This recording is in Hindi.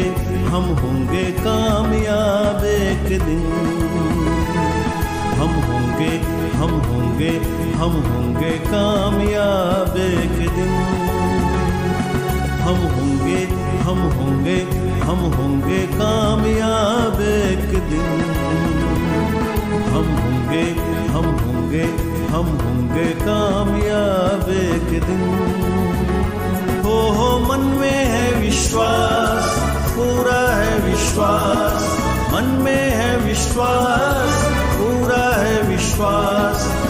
होंगे कामयाब एक दिन। हम होंगे कामयाब एक दिन। हम होंगे कामयाब एक दिन। हम होंगे कामयाब एक दिन। हो मन में है विश्वास, पूरा है विश्वास, मन में है विश्वास, पूरा है विश्वास।